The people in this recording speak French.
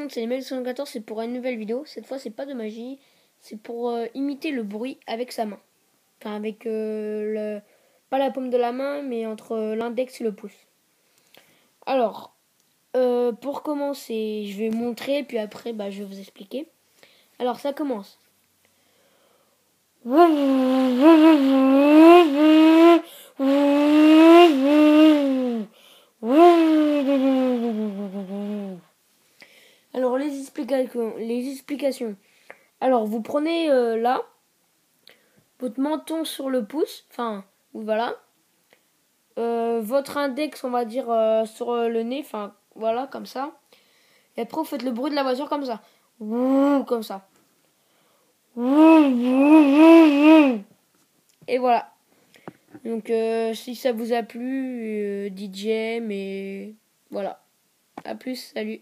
monde, c'est Email214, c'est pour une nouvelle vidéo. Cette fois, c'est pas de magie, c'est pour imiter le bruit avec sa main. Enfin, avec pas la paume de la main, mais entre l'index et le pouce. Alors, pour commencer, je vais montrer, puis après, je vais vous expliquer. Alors, ça commence. Alors, les explications. Alors, vous prenez là, votre menton sur le pouce, enfin, voilà. Votre index, on va dire, sur le nez, enfin, voilà, comme ça. Et après, vous faites le bruit de la voiture comme ça. Comme ça. Et voilà. Donc, si ça vous a plu, DJ, mais voilà. A plus, salut.